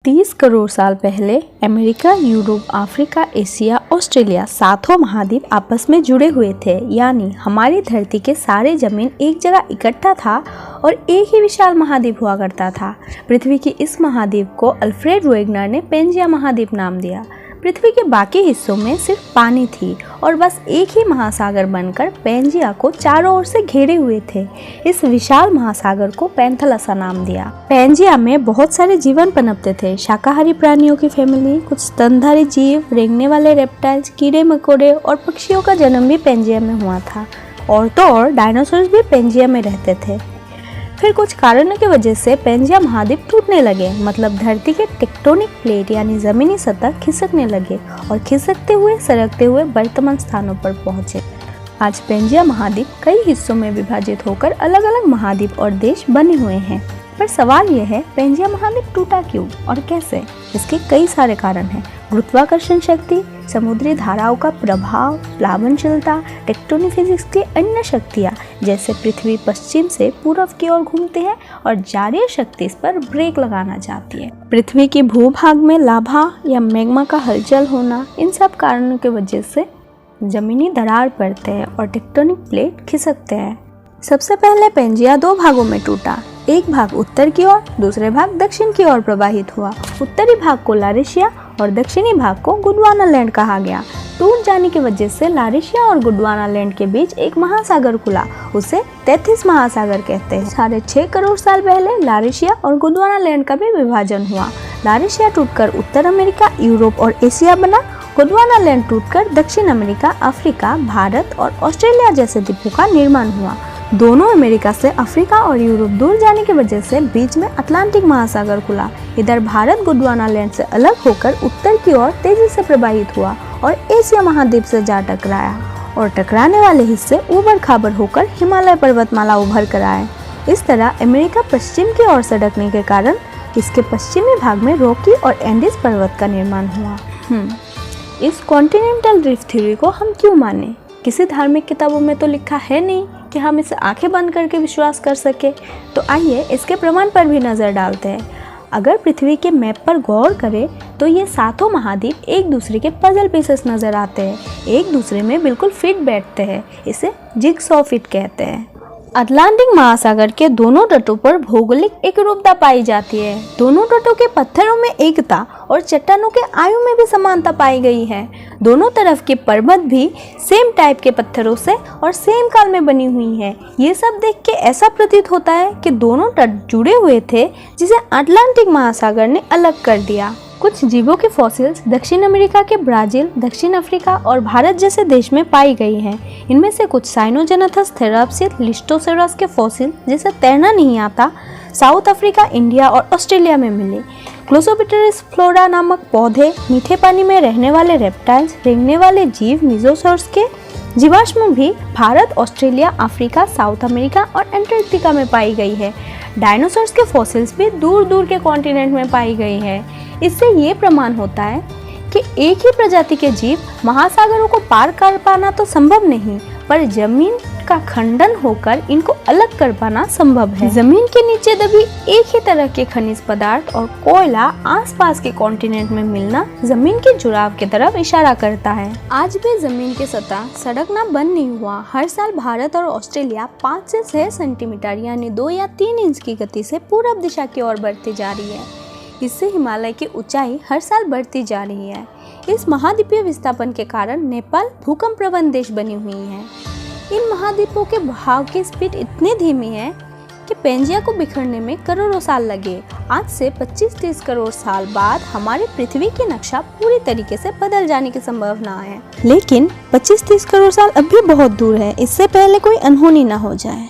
30 करोड़ साल पहले America, Europe, Africa, Asia, Australia सातों महाद्वीप आपस में जुड़े हुए थे। यानी हमारी धरती के सारे जमीन एक जगह इकट्ठा था और एक ही विशाल महाद्वीप हुआ करता था। पृथ्वी की इस महाद्वीप को अल्फ्रेड वेगनर ने पेंजिया महाद्वीप नाम दिया। पृथ्वी के बाकी हिस्सों में सिर्फ पानी थी और बस एक ही महासागर बनकर पेंजिया को चारों ओर से घेरे हुए थे। इस विशाल महासागर को पैंथलसा नाम दिया। पेंजिया में बहुत सारे जीवन पनपते थे। शाकाहारी प्राणियों की फैमिली, कुछ स्तनधारी जीव, रेंगने वाले रेप्टाइल्स, कीड़े मकोड़े और पक्षियों का जन्म भी पेंजिया में हुआ था। और तो और डायनासोर्स भी पेंजिया में रहते थे। फिर कुछ कारणों की वजह से पेंजिया महाद्वीप टूटने लगे, मतलब धरती के टेक्टोनिक प्लेट यानी जमीनी सतह खिसकने लगे और खिसकते हुए सरकते हुए वर्तमान स्थानों पर पहुंचे। आज पेंजिया महाद्वीप कई हिस्सों में विभाजित होकर अलग अलग महाद्वीप और देश बने हुए हैं। पर सवाल यह है, पेंजिया महाद्वीप टूटा क्यों और कैसे? इसके कई सारे कारण हैं। गुरुत्वाकर्षण शक्ति, समुद्री धाराओं का प्रभाव, प्लावनशीलता, टेक्टोनिक फिजिक्स की अन्य शक्तियाँ, जैसे पृथ्वी पश्चिम से पूर्व की ओर घूमती है और जारीय शक्ति इस पर ब्रेक लगाना चाहती है। पृथ्वी की भूभाग में लाभा या मैग्मा का हलचल होना, इन सब कारणों की वजह से जमीनी दरार पड़ते हैं और टेक्टोनिक प्लेट खिसकते हैं। सबसे पहले पेंजिया दो भागों में टूटा। एक भाग उत्तर की ओर, दूसरे भाग दक्षिण की ओर प्रवाहित हुआ। उत्तरी भाग को लारेशिया और दक्षिणी भाग को गोंडवाना लैंड कहा गया। टूट जाने की वजह से लारेशिया और गोंडवाना लैंड के बीच एक महासागर खुला, उसे तेथिस महासागर कहते हैं। 6.5 करोड़ साल पहले लारेशिया और गोंडवाना लैंड का भी विभाजन हुआ। लारेशिया टूटकर उत्तर अमेरिका, यूरोप और एशिया बना। गोंडवाना लैंड टूटकर दक्षिण अमेरिका, अफ्रीका, भारत और ऑस्ट्रेलिया जैसे द्वीपों का निर्माण हुआ। दोनों अमेरिका से अफ्रीका और यूरोप दूर जाने की वजह से बीच में अटलांटिक महासागर खुला। इधर भारत गोंडवाना लैंड से अलग होकर उत्तर की ओर तेजी से प्रवाहित हुआ और एशिया महाद्वीप से जा टकराया और टकराने वाले हिस्से ऊबड़ खाबड़ होकर हिमालय पर्वतमाला उभर कर आए। इस तरह अमेरिका पश्चिम की ओर सड़कने के कारण इसके पश्चिमी भाग में रॉकी और एंडीज पर्वत का निर्माण हुआ। इस कॉन्टिनेंटल ड्रिफ्ट थ्योरी को हम क्यों माने? किसी धार्मिक किताबों में तो लिखा है नहीं कि हम इसे आंखें बंद करके विश्वास कर सके। तो आइए इसके प्रमाण पर भी नज़र डालते हैं। अगर पृथ्वी के मैप पर गौर करें तो ये सातों महाद्वीप एक दूसरे के पजल पीसेस नज़र आते हैं, एक दूसरे में बिल्कुल फिट बैठते हैं। इसे जिगसॉ फिट कहते हैं। अटलांटिक महासागर के दोनों तटों पर भौगोलिक एकरूपता पाई जाती है। दोनों तटों के पत्थरों में एकता और चट्टानों के आयु में भी समानता पाई गई है। दोनों तरफ के पर्वत भी सेम टाइप के पत्थरों से और सेम काल में बनी हुई है। ये सब देख के ऐसा प्रतीत होता है कि दोनों तट जुड़े हुए थे, जिसे अटलांटिक महासागर ने अलग कर दिया। कुछ जीवों के फॉसिल्स दक्षिण अमेरिका के ब्राजील, दक्षिण अफ्रीका और भारत जैसे देश में पाई गई हैं। इनमें से कुछ साइनोजेनेथस थेराप्सिस लिस्टोसेरस के फॉसिल, जिसे तैरना नहीं आता, साउथ अफ्रीका, इंडिया और ऑस्ट्रेलिया में मिले। क्लोसोपिटेरिस फ्लोरा नामक पौधे, मीठे पानी में रहने वाले रेप्टाइल्स, रेंगने वाले जीव, मीजोसॉर्स के जीवाश्म भी Bharat, Australia, Africa, south America और एंटार्क्टिका में पाई गई है। डायनासोर्स के फॉसिल्स भी दूर दूर के कॉन्टिनेंट में पाई गई है। इससे ये प्रमाण होता है कि एक ही प्रजाति के जीव महासागरों को पार कर पाना तो संभव नहीं, पर जमीन का खंडन होकर इनको अलग कर पाना संभव है। जमीन के नीचे दबी एक ही तरह के खनिज पदार्थ और कोयला आसपास के कॉन्टिनेंट में मिलना जमीन के जुड़ाव की तरफ इशारा करता है। आज भी जमीन की सतह सड़कना बंद नहीं हुआ। हर साल भारत और ऑस्ट्रेलिया 5 से 6 सेंटीमीटर यानी 2 या 3 इंच की गति से पूरब दिशा की ओर बढ़ती जा रही है। इससे हिमालय की ऊंचाई हर साल बढ़ती जा रही है। इस महाद्वीपीय विस्थापन के कारण नेपाल भूकंप प्रवण देश बनी हुई है। इन महाद्वीपों के बहाव की स्पीड इतनी धीमी है कि पेंजिया को बिखरने में करोड़ों साल लगे। आज से 25-30 करोड़ साल बाद हमारी पृथ्वी की नक्शा पूरी तरीके से बदल जाने की संभावना है। लेकिन 25-30 करोड़ साल अब भी बहुत दूर है। इससे पहले कोई अनहोनी न हो जाए।